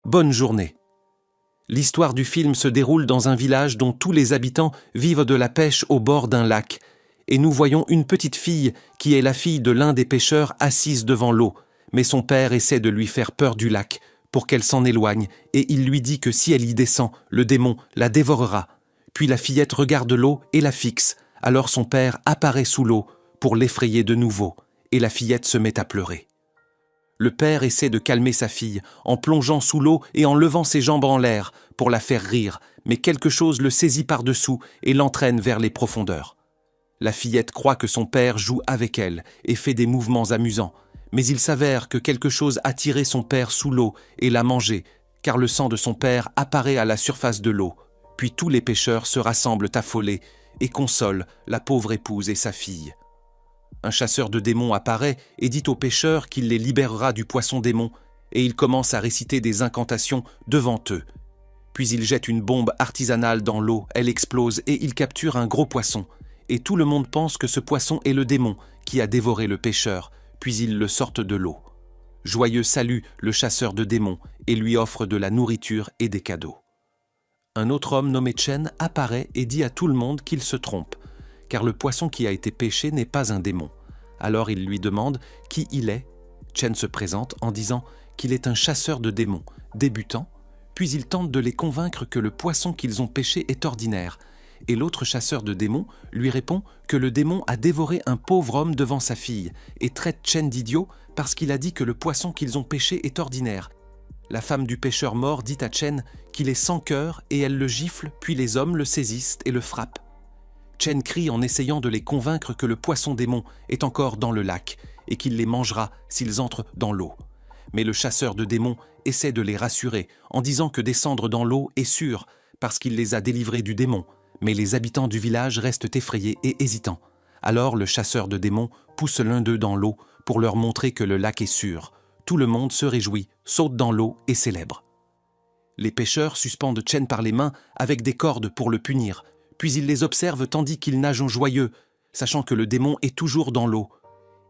bonne journée. L'histoire du film se déroule dans un village dont tous les habitants vivent de la pêche au bord d'un lac, et nous voyons une petite fille qui est la fille de l'un des pêcheurs assise devant l'eau, mais son père essaie de lui faire peur du lac pour qu'elle s'en éloigne, et il lui dit que si elle y descend, le démon la dévorera. Puis la fillette regarde l'eau et la fixe, alors son père apparaît sous l'eau pour l'effrayer de nouveau, et la fillette se met à pleurer. Le père essaie de calmer sa fille en plongeant sous l'eau et en levant ses jambes en l'air pour la faire rire, mais quelque chose le saisit par-dessous et l'entraîne vers les profondeurs. La fillette croit que son père joue avec elle et fait des mouvements amusants, mais il s'avère que quelque chose a tiré son père sous l'eau et l'a mangé, car le sang de son père apparaît à la surface de l'eau. Puis tous les pêcheurs se rassemblent affolés et consolent la pauvre épouse et sa fille. Un chasseur de démons apparaît et dit aux pêcheurs qu'il les libérera du poisson démon, et il commence à réciter des incantations devant eux. Puis il jette une bombe artisanale dans l'eau, elle explose et il capture un gros poisson. Et tout le monde pense que ce poisson est le démon qui a dévoré le pêcheur, puis ils le sortent de l'eau. Joyeux salue le chasseur de démons et lui offre de la nourriture et des cadeaux. Un autre homme nommé Chen apparaît et dit à tout le monde qu'il se trompe, car le poisson qui a été pêché n'est pas un démon. Alors il lui demande qui il est. Chen se présente en disant qu'il est un chasseur de démons, débutant, puis il tente de les convaincre que le poisson qu'ils ont pêché est ordinaire. Et l'autre chasseur de démons lui répond que le démon a dévoré un pauvre homme devant sa fille et traite Chen d'idiot parce qu'il a dit que le poisson qu'ils ont pêché est ordinaire. La femme du pêcheur mort dit à Chen qu'il est sans cœur et elle le gifle, puis les hommes le saisissent et le frappent. Chen crie en essayant de les convaincre que le poisson démon est encore dans le lac et qu'il les mangera s'ils entrent dans l'eau. Mais le chasseur de démons essaie de les rassurer en disant que descendre dans l'eau est sûr parce qu'il les a délivrés du démon. Mais les habitants du village restent effrayés et hésitants. Alors le chasseur de démons pousse l'un d'eux dans l'eau pour leur montrer que le lac est sûr. Tout le monde se réjouit, saute dans l'eau et célèbre. Les pêcheurs suspendent Chen par les mains avec des cordes pour le punir, puis ils les observent tandis qu'ils nagent joyeux, sachant que le démon est toujours dans l'eau.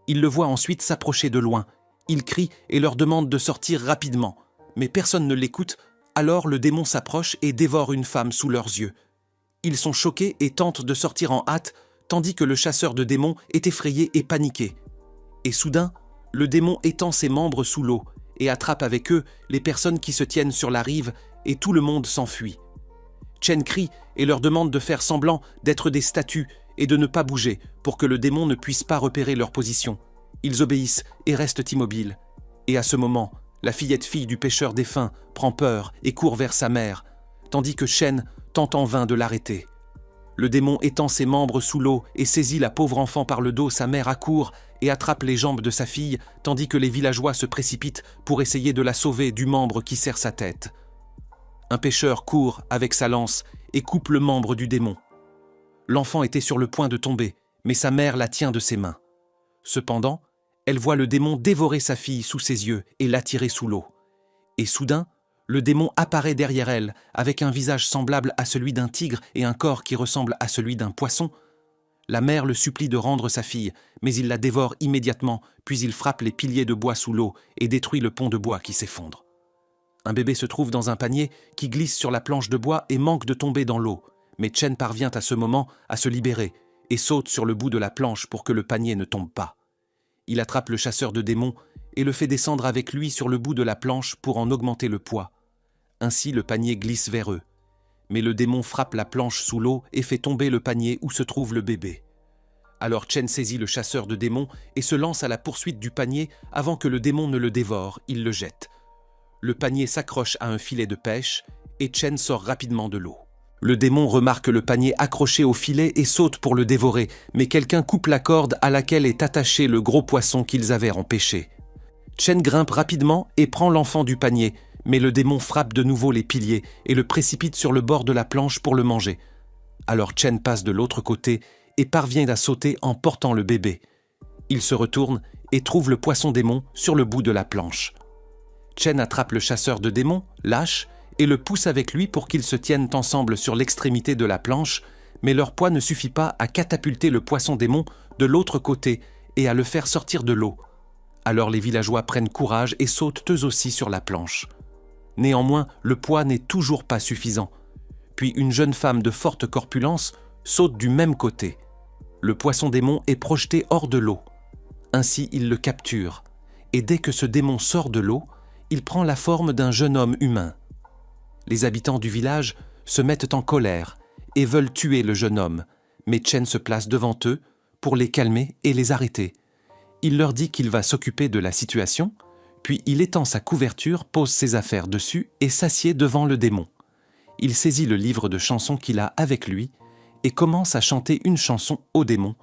Ils le voient ensuite s'approcher de loin. Il crie et leur demande de sortir rapidement. Mais personne ne l'écoute, alors le démon s'approche et dévore une femme sous leurs yeux. Ils sont choqués et tentent de sortir en hâte, tandis que le chasseur de démons est effrayé et paniqué. Et soudain, le démon étend ses membres sous l'eau et attrape avec eux les personnes qui se tiennent sur la rive et tout le monde s'enfuit. Chen crie et leur demande de faire semblant d'être des statues et de ne pas bouger pour que le démon ne puisse pas repérer leur position. Ils obéissent et restent immobiles. Et à ce moment, la fille du pêcheur défunt prend peur et court vers sa mère, tandis que Chen tente en vain de l'arrêter. Le démon étend ses membres sous l'eau et saisit la pauvre enfant par le dos. Sa mère accourt et attrape les jambes de sa fille, tandis que les villageois se précipitent pour essayer de la sauver du membre qui serre sa tête. Un pêcheur court avec sa lance et coupe le membre du démon. L'enfant était sur le point de tomber, mais sa mère la tient de ses mains. Cependant, elle voit le démon dévorer sa fille sous ses yeux et l'attirer sous l'eau. Et soudain, le démon apparaît derrière elle, avec un visage semblable à celui d'un tigre et un corps qui ressemble à celui d'un poisson. La mère le supplie de rendre sa fille, mais il la dévore immédiatement, puis il frappe les piliers de bois sous l'eau et détruit le pont de bois qui s'effondre. Un bébé se trouve dans un panier qui glisse sur la planche de bois et manque de tomber dans l'eau, mais Chen parvient à ce moment à se libérer et saute sur le bout de la planche pour que le panier ne tombe pas. Il attrape le chasseur de démons et le fait descendre avec lui sur le bout de la planche pour en augmenter le poids. Ainsi, le panier glisse vers eux. Mais le démon frappe la planche sous l'eau et fait tomber le panier où se trouve le bébé. Alors Chen saisit le chasseur de démons et se lance à la poursuite du panier avant que le démon ne le dévore, il le jette. Le panier s'accroche à un filet de pêche et Chen sort rapidement de l'eau. Le démon remarque le panier accroché au filet et saute pour le dévorer, mais quelqu'un coupe la corde à laquelle est attaché le gros poisson qu'ils avaient empêché. Chen grimpe rapidement et prend l'enfant du panier, mais le démon frappe de nouveau les piliers et le précipite sur le bord de la planche pour le manger. Alors Chen passe de l'autre côté et parvient à sauter en portant le bébé. Il se retourne et trouve le poisson démon sur le bout de la planche. Chen attrape le chasseur de démons, lâche, et le pousse avec lui pour qu'ils se tiennent ensemble sur l'extrémité de la planche, mais leur poids ne suffit pas à catapulter le poisson démon de l'autre côté et à le faire sortir de l'eau. Alors les villageois prennent courage et sautent eux aussi sur la planche. Néanmoins, le poids n'est toujours pas suffisant. Puis une jeune femme de forte corpulence saute du même côté. Le poisson-démon est projeté hors de l'eau. Ainsi, il le capture. Et dès que ce démon sort de l'eau, il prend la forme d'un jeune homme humain. Les habitants du village se mettent en colère et veulent tuer le jeune homme, mais Chen se place devant eux pour les calmer et les arrêter. Il leur dit qu'il va s'occuper de la situation, puis il étend sa couverture, pose ses affaires dessus et s'assied devant le démon. Il saisit le livre de chansons qu'il a avec lui et commence à chanter une chanson au démon,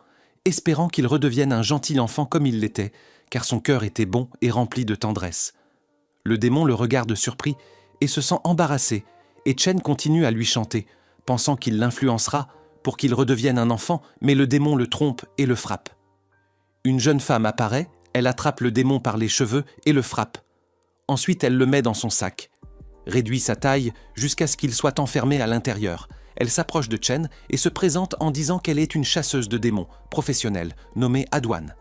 espérant qu'il redevienne un gentil enfant comme il l'était, car son cœur était bon et rempli de tendresse. Le démon le regarde surpris et se sent embarrassé, et Chen continue à lui chanter, pensant qu'il l'influencera pour qu'il redevienne un enfant, mais le démon le trompe et le frappe. Une jeune femme apparaît, elle attrape le démon par les cheveux et le frappe. Ensuite, elle le met dans son sac, réduit sa taille jusqu'à ce qu'il soit enfermé à l'intérieur. Elle s'approche de Chen et se présente en disant qu'elle est une chasseuse de démons professionnelle, nommée Adwan.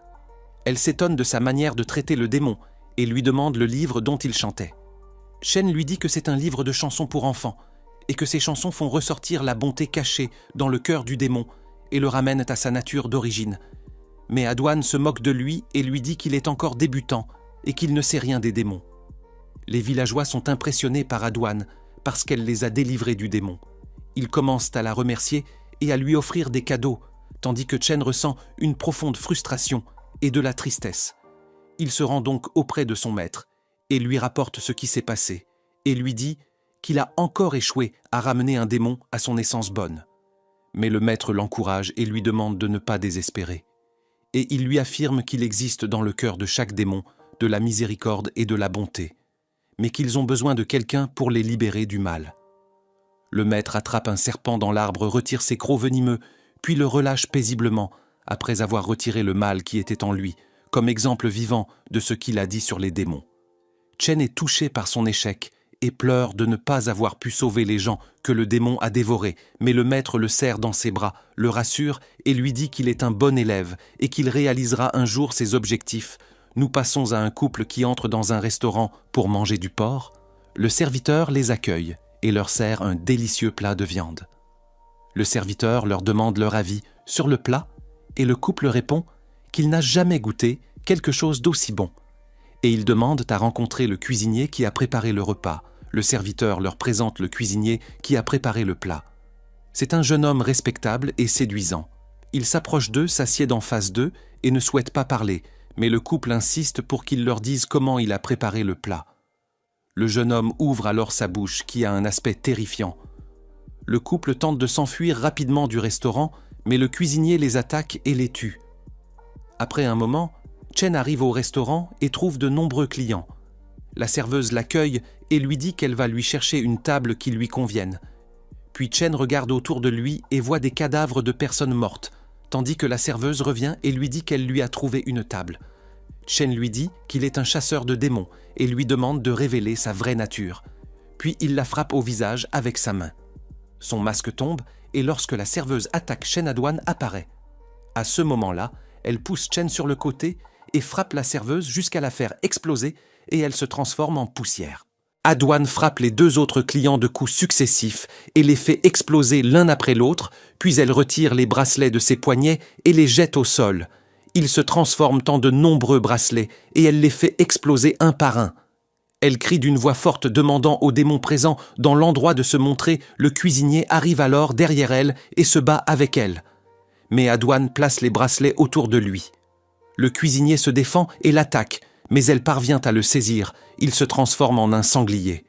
Elle s'étonne de sa manière de traiter le démon et lui demande le livre dont il chantait. Chen lui dit que c'est un livre de chansons pour enfants et que ces chansons font ressortir la bonté cachée dans le cœur du démon et le ramènent à sa nature d'origine. Mais Adwan se moque de lui et lui dit qu'il est encore débutant et qu'il ne sait rien des démons. Les villageois sont impressionnés par Adwan parce qu'elle les a délivrés du démon. Ils commencent à la remercier et à lui offrir des cadeaux, tandis que Chen ressent une profonde frustration et de la tristesse. Il se rend donc auprès de son maître et lui rapporte ce qui s'est passé et lui dit qu'il a encore échoué à ramener un démon à son essence bonne. Mais le maître l'encourage et lui demande de ne pas désespérer. Et il lui affirme qu'il existe dans le cœur de chaque démon de la miséricorde et de la bonté, mais qu'ils ont besoin de quelqu'un pour les libérer du mal. Le maître attrape un serpent dans l'arbre, retire ses crocs venimeux, puis le relâche paisiblement, après avoir retiré le mal qui était en lui, comme exemple vivant de ce qu'il a dit sur les démons. Chen est touché par son échec et pleure de ne pas avoir pu sauver les gens que le démon a dévorés, mais le maître le serre dans ses bras, le rassure et lui dit qu'il est un bon élève et qu'il réalisera un jour ses objectifs. Nous passons à un couple qui entre dans un restaurant pour manger du porc. Le serviteur les accueille et leur sert un délicieux plat de viande. Le serviteur leur demande leur avis sur le plat et le couple répond qu'il n'a jamais goûté quelque chose d'aussi bon. Et ils demandent à rencontrer le cuisinier qui a préparé le repas. Le serviteur leur présente le cuisinier qui a préparé le plat. C'est un jeune homme respectable et séduisant. Il s'approche d'eux, s'assied en face d'eux et ne souhaite pas parler, mais le couple insiste pour qu'il leur dise comment il a préparé le plat. Le jeune homme ouvre alors sa bouche qui a un aspect terrifiant. Le couple tente de s'enfuir rapidement du restaurant, mais le cuisinier les attaque et les tue. Après un moment, Chen arrive au restaurant et trouve de nombreux clients. La serveuse l'accueille et lui dit qu'elle va lui chercher une table qui lui convienne. Puis Chen regarde autour de lui et voit des cadavres de personnes mortes, tandis que la serveuse revient et lui dit qu'elle lui a trouvé une table. Chen lui dit qu'il est un chasseur de démons et lui demande de révéler sa vraie nature. Puis il la frappe au visage avec sa main. Son masque tombe et lorsque la serveuse attaque Chen, Adwan apparaît. À ce moment-là, elle pousse Chen sur le côté et frappe la serveuse jusqu'à la faire exploser et elle se transforme en poussière. Adwan frappe les deux autres clients de coups successifs et les fait exploser l'un après l'autre, puis elle retire les bracelets de ses poignets et les jette au sol. Ils se transforment en de nombreux bracelets et elle les fait exploser un par un. Elle crie d'une voix forte demandant aux démons présents dans l'endroit de se montrer. Le cuisinier arrive alors derrière elle et se bat avec elle. Mais Adwan place les bracelets autour de lui. Le cuisinier se défend et l'attaque, mais elle parvient à le saisir. Il se transforme en un sanglier.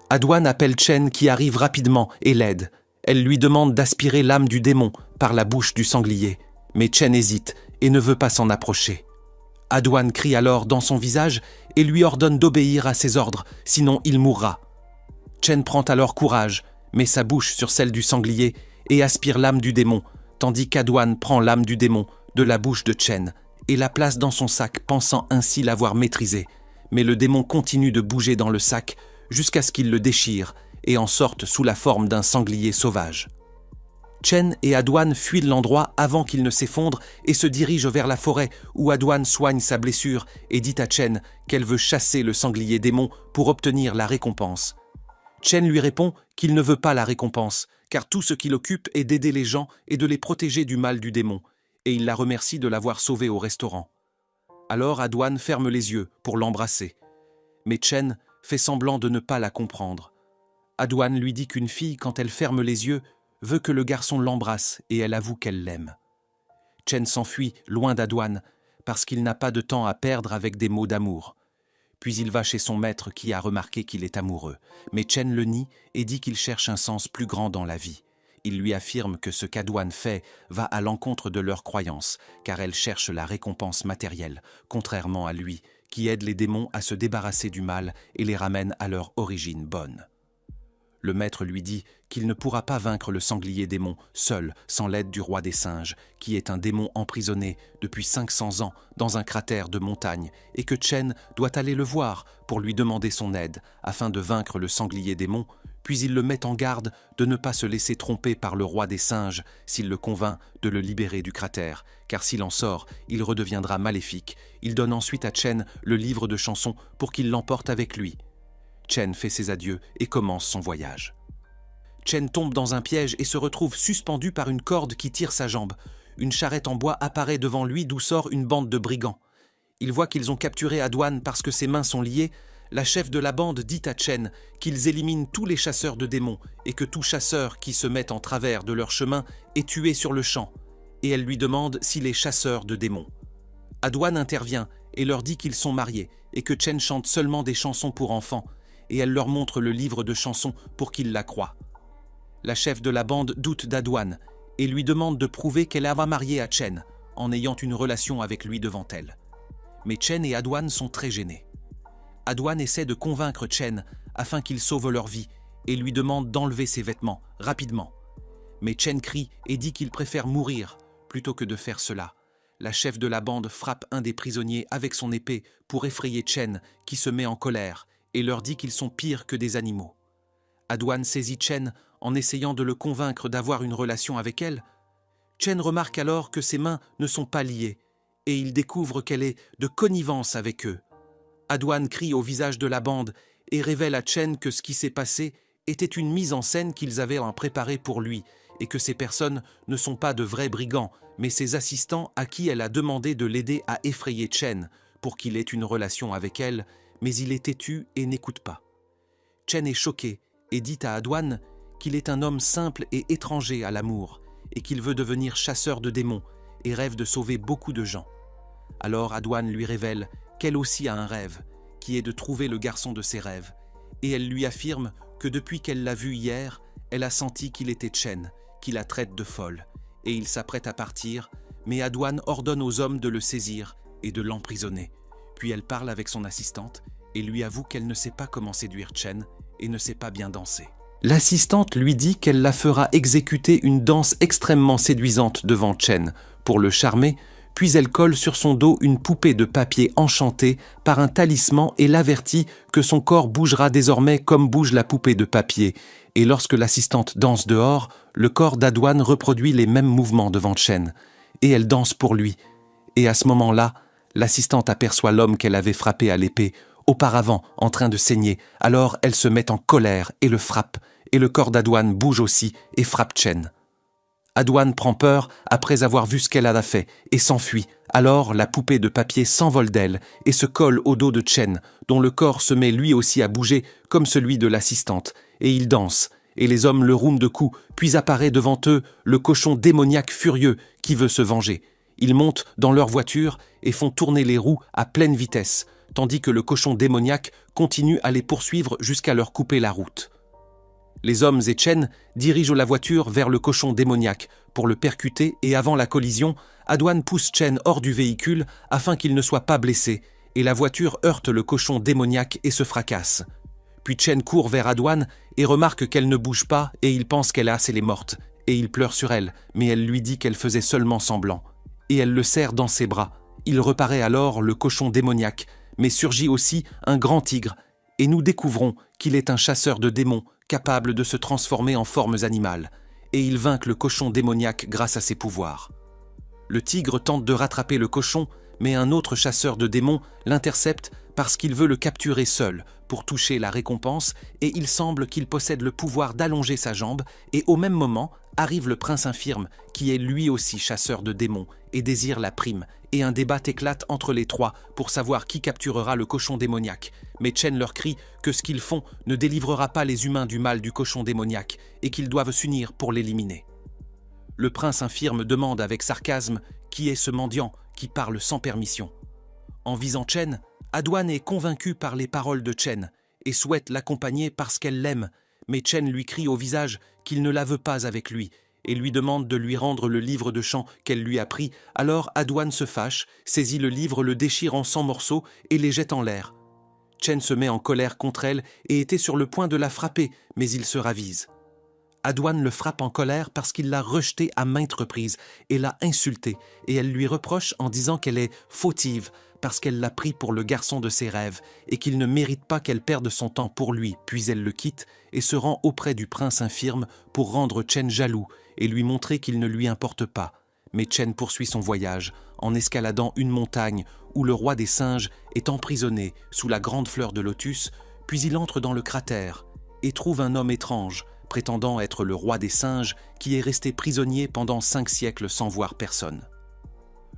Adwan appelle Chen qui arrive rapidement et l'aide. Elle lui demande d'aspirer l'âme du démon par la bouche du sanglier. Mais Chen hésite et ne veut pas s'en approcher. Adwan crie alors dans son visage et lui ordonne d'obéir à ses ordres, sinon il mourra. Chen prend alors courage, met sa bouche sur celle du sanglier et aspire l'âme du démon, tandis qu'Adwan prend l'âme du démon de la bouche de Chen et la place dans son sac, pensant ainsi l'avoir maîtrisé. Mais le démon continue de bouger dans le sac jusqu'à ce qu'il le déchire et en sorte sous la forme d'un sanglier sauvage. Chen et Adwan fuient l'endroit avant qu'il ne s'effondre et se dirigent vers la forêt où Adwan soigne sa blessure et dit à Chen qu'elle veut chasser le sanglier démon pour obtenir la récompense. Chen lui répond qu'il ne veut pas la récompense, car tout ce qui l'occupe est d'aider les gens et de les protéger du mal du démon, et il la remercie de l'avoir sauvée au restaurant. Alors Adwan ferme les yeux pour l'embrasser. Mais Chen fait semblant de ne pas la comprendre. Adwan lui dit qu'une fille, quand elle ferme les yeux, veut que le garçon l'embrasse et elle avoue qu'elle l'aime. Chen s'enfuit loin d'Adwan parce qu'il n'a pas de temps à perdre avec des mots d'amour. Puis il va chez son maître qui a remarqué qu'il est amoureux. Mais Chen le nie et dit qu'il cherche un sens plus grand dans la vie. Il lui affirme que ce qu'Adwan fait va à l'encontre de leurs croyances, car elle cherche la récompense matérielle, contrairement à lui, qui aide les démons à se débarrasser du mal et les ramène à leur origine bonne. Le maître lui dit qu'il ne pourra pas vaincre le sanglier démon seul, sans l'aide du roi des singes, qui est un démon emprisonné depuis 500 ans dans un cratère de montagne, et que Chen doit aller le voir pour lui demander son aide afin de vaincre le sanglier démon, puis il le met en garde de ne pas se laisser tromper par le roi des singes s'il le convainc de le libérer du cratère, car s'il en sort, il redeviendra maléfique. Il donne ensuite à Chen le livre de chansons pour qu'il l'emporte avec lui. Chen fait ses adieux et commence son voyage. Chen tombe dans un piège et se retrouve suspendu par une corde qui tire sa jambe. Une charrette en bois apparaît devant lui d'où sort une bande de brigands. Il voit qu'ils ont capturé Adwan parce que ses mains sont liées. La chef de la bande dit à Chen qu'ils éliminent tous les chasseurs de démons et que tout chasseur qui se met en travers de leur chemin est tué sur le champ. Et elle lui demande s'il est chasseur de démons. Adwan intervient et leur dit qu'ils sont mariés et que Chen chante seulement des chansons pour enfants, et elle leur montre le livre de chansons pour qu'ils la croient. La chef de la bande doute d'Adwan et lui demande de prouver qu'elle va marier à Chen en ayant une relation avec lui devant elle. Mais Chen et Adwan sont très gênés. Adwan essaie de convaincre Chen afin qu'il sauve leur vie et lui demande d'enlever ses vêtements rapidement. Mais Chen crie et dit qu'il préfère mourir plutôt que de faire cela. La chef de la bande frappe un des prisonniers avec son épée pour effrayer Chen qui se met en colère et leur dit qu'ils sont pires que des animaux. Adwan saisit Chen en essayant de le convaincre d'avoir une relation avec elle. Chen remarque alors que ses mains ne sont pas liées et il découvre qu'elle est de connivence avec eux. Adwan crie au visage de la bande et révèle à Chen que ce qui s'est passé était une mise en scène qu'ils avaient préparée pour lui et que ces personnes ne sont pas de vrais brigands, mais ses assistants à qui elle a demandé de l'aider à effrayer Chen pour qu'il ait une relation avec elle, mais il est têtu et n'écoute pas. Chen est choqué et dit à Adwan qu'il est un homme simple et étranger à l'amour et qu'il veut devenir chasseur de démons et rêve de sauver beaucoup de gens. Alors Adwan lui révèle qu'elle aussi a un rêve, qui est de trouver le garçon de ses rêves, et elle lui affirme que depuis qu'elle l'a vu hier, elle a senti qu'il était Chen, qui la traite de folle, et il s'apprête à partir, mais Adwan ordonne aux hommes de le saisir et de l'emprisonner. Puis elle parle avec son assistante et lui avoue qu'elle ne sait pas comment séduire Chen et ne sait pas bien danser. L'assistante lui dit qu'elle la fera exécuter une danse extrêmement séduisante devant Chen pour le charmer, puis elle colle sur son dos une poupée de papier enchantée par un talisman et l'avertit que son corps bougera désormais comme bouge la poupée de papier. Et lorsque l'assistante danse dehors, le corps d'Adwan reproduit les mêmes mouvements devant Chen. Et elle danse pour lui. Et à ce moment-là, l'assistante aperçoit l'homme qu'elle avait frappé à l'épée, auparavant en train de saigner. Alors elle se met en colère et le frappe. Et le corps d'Adwan bouge aussi et frappe Chen. Adwan prend peur après avoir vu ce qu'elle a fait et s'enfuit. Alors la poupée de papier s'envole d'elle et se colle au dos de Chen, dont le corps se met lui aussi à bouger comme celui de l'assistante. Et ils dansent, et les hommes le roument de coups, puis apparaît devant eux le cochon démoniaque furieux qui veut se venger. Ils montent dans leur voiture et font tourner les roues à pleine vitesse, tandis que le cochon démoniaque continue à les poursuivre jusqu'à leur couper la route. Les hommes et Chen dirigent la voiture vers le cochon démoniaque pour le percuter et avant la collision, Adwan pousse Chen hors du véhicule afin qu'il ne soit pas blessé et la voiture heurte le cochon démoniaque et se fracasse. Puis Chen court vers Adwan et remarque qu'elle ne bouge pas et il pense qu'elle est morte et il pleure sur elle, mais elle lui dit qu'elle faisait seulement semblant. Et elle le serre dans ses bras. Il reparaît alors le cochon démoniaque, mais surgit aussi un grand tigre et nous découvrons qu'il est un chasseur de démons capable de se transformer en formes animales. et il vainc le cochon démoniaque grâce à ses pouvoirs. Le tigre tente de rattraper le cochon, mais un autre chasseur de démons l'intercepte parce qu'il veut le capturer seul pour toucher la récompense, et il semble qu'il possède le pouvoir d'allonger sa jambe, et au même moment arrive le prince infirme, qui est lui aussi chasseur de démons et désire la prime, et un débat éclate entre les trois pour savoir qui capturera le cochon démoniaque. Mais Chen leur crie que ce qu'ils font ne délivrera pas les humains du mal du cochon démoniaque et qu'ils doivent s'unir pour l'éliminer. Le prince infirme demande avec sarcasme qui est ce mendiant qui parle sans permission. En visant Chen, Adwan est convaincu par les paroles de Chen et souhaite l'accompagner parce qu'elle l'aime, mais Chen lui crie au visage qu'il ne la veut pas avec lui et lui demande de lui rendre le livre de chant qu'elle lui a pris. Alors Adwan se fâche, saisit le livre, le déchire en 100 morceaux et les jette en l'air. Chen se met en colère contre elle et était sur le point de la frapper, mais il se ravise. Adwan le frappe en colère parce qu'il l'a rejetée à maintes reprises et l'a insultée, et elle lui reproche en disant qu'elle est fautive parce qu'elle l'a pris pour le garçon de ses rêves et qu'il ne mérite pas qu'elle perde son temps pour lui. Puis elle le quitte et se rend auprès du prince infirme pour rendre Chen jaloux et lui montrer qu'il ne lui importe pas. Mais Chen poursuit son voyage en escaladant une montagne où le roi des singes est emprisonné sous la grande fleur de lotus, puis il entre dans le cratère et trouve un homme étrange prétendant être le roi des singes qui est resté prisonnier pendant 5 siècles sans voir personne.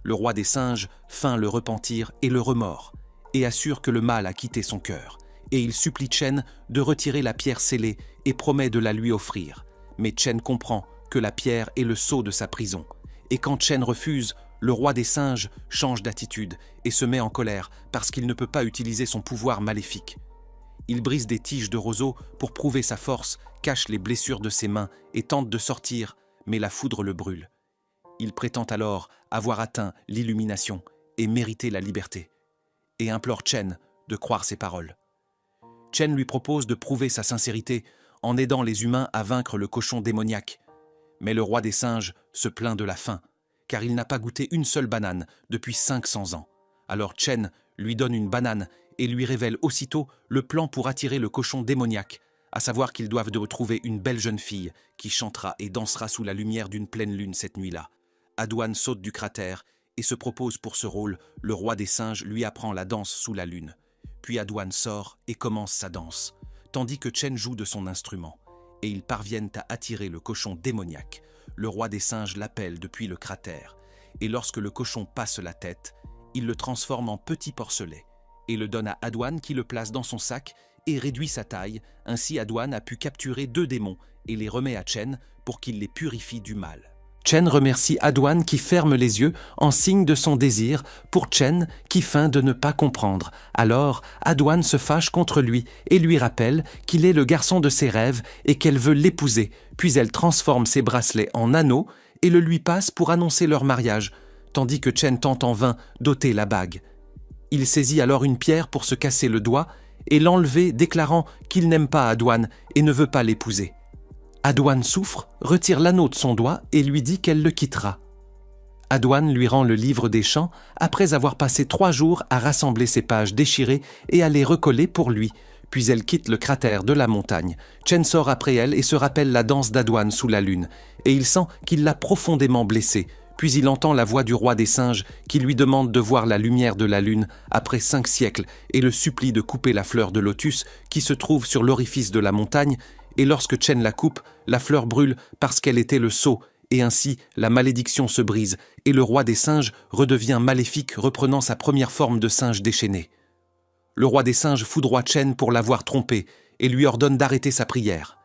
Le roi des singes feint le repentir et le remords et assure que le mal a quitté son cœur, et il supplie Chen de retirer la pierre scellée et promet de la lui offrir. Mais Chen comprend que la pierre est le sceau de sa prison, et quand Chen refuse, le roi des singes change d'attitude et se met en colère parce qu'il ne peut pas utiliser son pouvoir maléfique. Il brise des tiges de roseau pour prouver sa force, cache les blessures de ses mains et tente de sortir, mais la foudre le brûle. Il prétend alors avoir atteint l'illumination et mérité la liberté, et implore Chen de croire ses paroles. Chen lui propose de prouver sa sincérité en aidant les humains à vaincre le cochon démoniaque. Mais le roi des singes se plaint de la faim, car il n'a pas goûté une seule banane depuis 500 ans. Alors Chen lui donne une banane et lui révèle aussitôt le plan pour attirer le cochon démoniaque, à savoir qu'ils doivent trouver une belle jeune fille qui chantera et dansera sous la lumière d'une pleine lune cette nuit-là. Adwan saute du cratère et se propose pour ce rôle. Le roi des singes lui apprend la danse sous la lune. Puis Adwan sort et commence sa danse, tandis que Chen joue de son instrument, et ils parviennent à attirer le cochon démoniaque. Le roi des singes l'appelle depuis le cratère, et lorsque le cochon passe la tête, il le transforme en petit porcelet et le donne à Adwan qui le place dans son sac et réduit sa taille. Ainsi Adwan a pu capturer 2 démons et les remet à Chen pour qu'il les purifie du mal. Chen remercie Adwan qui ferme les yeux en signe de son désir pour Chen qui feint de ne pas comprendre. Alors Adwan se fâche contre lui et lui rappelle qu'il est le garçon de ses rêves et qu'elle veut l'épouser. Puis elle transforme ses bracelets en anneaux et le lui passe pour annoncer leur mariage, tandis que Chen tente en vain d'ôter la bague. Il saisit alors une pierre pour se casser le doigt et l'enlever, déclarant qu'il n'aime pas Adwan et ne veut pas l'épouser. Adwan souffre, retire l'anneau de son doigt et lui dit qu'elle le quittera. Adwan lui rend le livre des chants après avoir passé 3 jours à rassembler ses pages déchirées et à les recoller pour lui. Puis elle quitte le cratère de la montagne. Chen sort après elle et se rappelle la danse d'Adwan sous la lune, et il sent qu'il l'a profondément blessé. Puis il entend la voix du roi des singes qui lui demande de voir la lumière de la lune après 5 siècles et le supplie de couper la fleur de lotus qui se trouve sur l'orifice de la montagne, et lorsque Chen la coupe, la fleur brûle parce qu'elle était le sceau, et ainsi la malédiction se brise et le roi des singes redevient maléfique, reprenant sa première forme de singe déchaîné. Le roi des singes foudroie Chen pour l'avoir trompé et lui ordonne d'arrêter sa prière.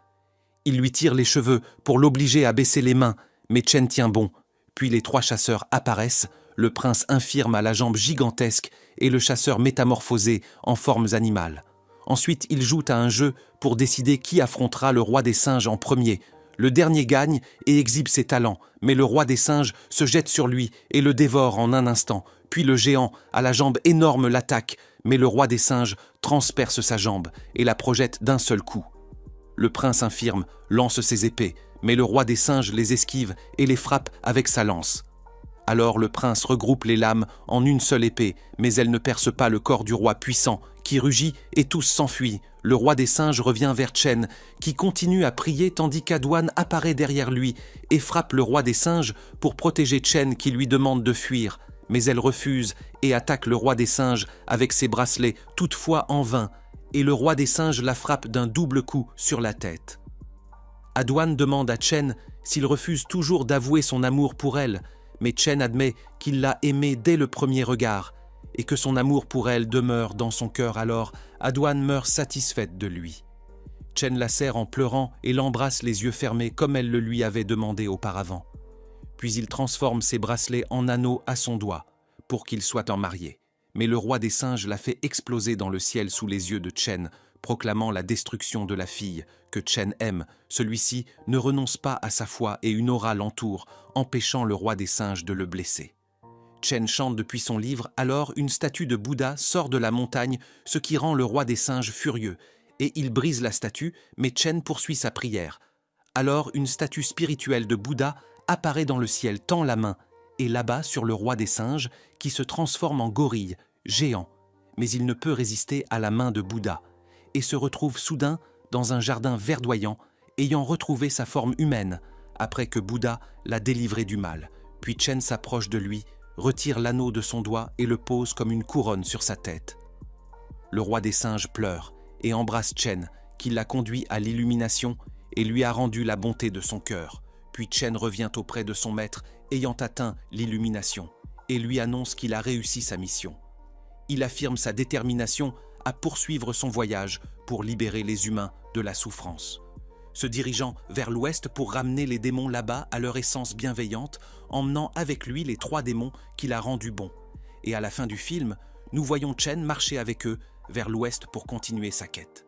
Il lui tire les cheveux pour l'obliger à baisser les mains, mais Chen tient bon. Puis les 3 chasseurs apparaissent, le prince infirme à la jambe gigantesque et le chasseur métamorphosé en formes animales. Ensuite, ils jouent à un jeu pour décider qui affrontera le roi des singes en premier. Le dernier gagne et exhibe ses talents, mais le roi des singes se jette sur lui et le dévore en un instant. Puis le géant, à la jambe énorme, l'attaque, mais le roi des singes transperce sa jambe et la projette d'un seul coup. Le prince infirme lance ses épées, mais le roi des singes les esquive et les frappe avec sa lance. Alors le prince regroupe les lames en une seule épée, mais elle ne perce pas le corps du roi puissant qui rugit et tous s'enfuient. Le roi des singes revient vers Chen, qui continue à prier tandis qu'Adwan apparaît derrière lui et frappe le roi des singes pour protéger Chen qui lui demande de fuir. Mais elle refuse et attaque le roi des singes avec ses bracelets, toutefois en vain, et le roi des singes la frappe d'un double coup sur la tête. Adwan demande à Chen s'il refuse toujours d'avouer son amour pour elle, mais Chen admet qu'il l'a aimée dès le premier regard et que son amour pour elle demeure dans son cœur. Alors Adwan meurt satisfaite de lui. Chen la serre en pleurant et l'embrasse les yeux fermés comme elle le lui avait demandé auparavant. Puis il transforme ses bracelets en anneaux à son doigt pour qu'ils soient en mariés. Mais le roi des singes la fait exploser dans le ciel sous les yeux de Chen, proclamant la destruction de la fille que Chen aime. Celui-ci ne renonce pas à sa foi et une aura l'entoure, empêchant le roi des singes de le blesser. Chen chante depuis son livre, alors une statue de Bouddha sort de la montagne, ce qui rend le roi des singes furieux, et il brise la statue, mais Chen poursuit sa prière. Alors une statue spirituelle de Bouddha apparaît dans le ciel, tend la main, et l'abat sur le roi des singes, qui se transforme en gorille, géant, mais il ne peut résister à la main de Bouddha, et se retrouve soudain dans un jardin verdoyant, ayant retrouvé sa forme humaine, après que Bouddha l'a délivré du mal. Puis Chen s'approche de lui, retire l'anneau de son doigt et le pose comme une couronne sur sa tête. Le roi des singes pleure et embrasse Chen, qui l'a conduit à l'illumination et lui a rendu la bonté de son cœur. Puis Chen revient auprès de son maître, ayant atteint l'illumination, et lui annonce qu'il a réussi sa mission. Il affirme sa détermination à poursuivre son voyage pour libérer les humains de la souffrance. Se dirigeant vers l'ouest pour ramener les démons là-bas à leur essence bienveillante, emmenant avec lui les 3 démons qu'il a rendus bons. Et à la fin du film, nous voyons Chen marcher avec eux vers l'ouest pour continuer sa quête.